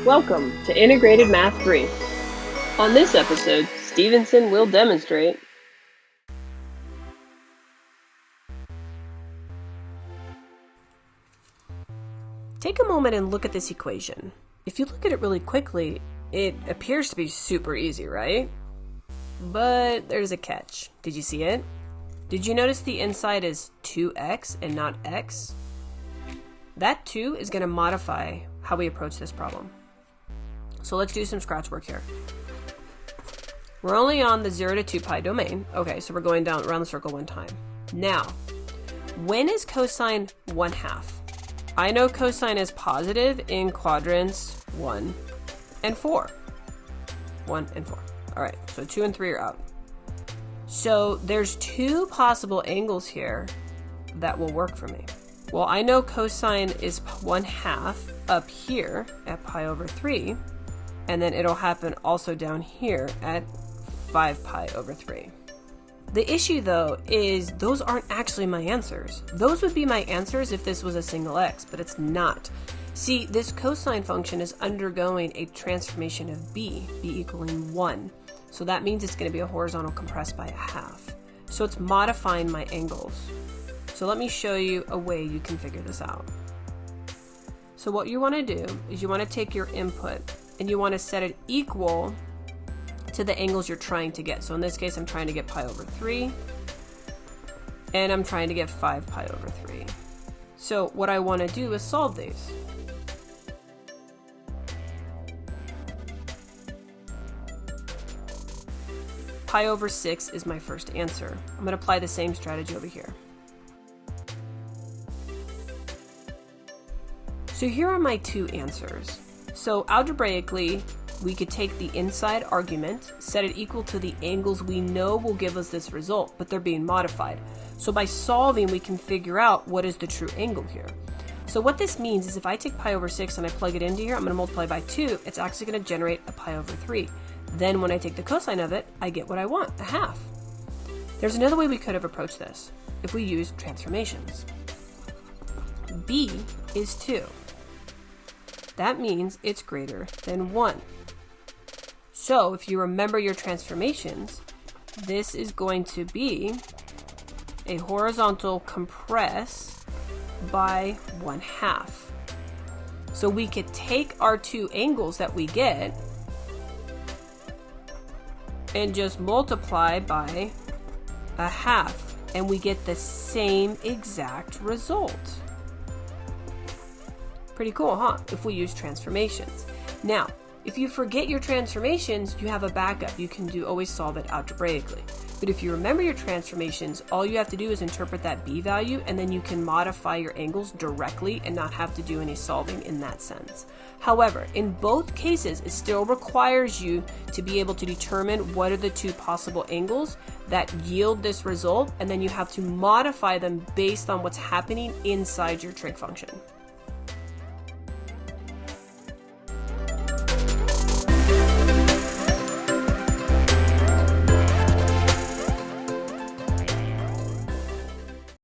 Welcome to Integrated Math 3. On this episode, Stevenson will demonstrate Take a moment and look at this equation. If you look at it really quickly, it appears to be super easy, right? But there's a catch. Did you see it? Did you notice the inside is 2x and not x? That 2 is going to modify how we approach this problem. So let's do some scratch work here. We're only on the 0 to 2 pi domain. Okay, so we're going down around the circle one time. Now, when is cosine 1/2? I know cosine is positive in quadrants 1 and 4. 1 and 4. All right, so 2 and 3 are out. So there's two possible angles here that will work for me. Well, I know cosine is 1/2 up here at pi over 3, and then it'll happen also down here at 5 pi over 3. The issue, though, is those aren't actually my answers. Those would be my answers if this was a single x, but it's not. See, this cosine function is undergoing a transformation of b equaling 1. So that means it's going to be a horizontal compressed by 1/2. So it's modifying my angles. So let me show you a way you can figure this out. So what you want to do is you want to take your input and you want to set it equal to the angles you're trying to get. So in this case, I'm trying to get pi over 3, and I'm trying to get 5 pi over 3. So what I want to do is solve these. Pi over 6 is my first answer. I'm going to apply the same strategy over here. So here are my two answers. So algebraically, we could take the inside argument, set it equal to the angles we know will give us this result, but they're being modified. So by solving, we can figure out what is the true angle here. So what this means is if I take pi over 6 and I plug it into here, I'm going to multiply by 2, it's actually going to generate a pi over 3. Then when I take the cosine of it, I get what I want, 1/2. There's another way we could have approached this, if we used transformations. B is 2. That means it's greater than 1. So if you remember your transformations, this is going to be a horizontal compress by 1/2. So we could take our two angles that we get and just multiply by 1/2, and we get the same exact result. Pretty cool, huh? If we use transformations. Now, if you forget your transformations, you have a backup. You can always solve it algebraically. But if you remember your transformations, all you have to do is interpret that b value, and then you can modify your angles directly and not have to do any solving in that sense. However, in both cases, it still requires you to be able to determine what are the two possible angles that yield this result, and then you have to modify them based on what's happening inside your trig function.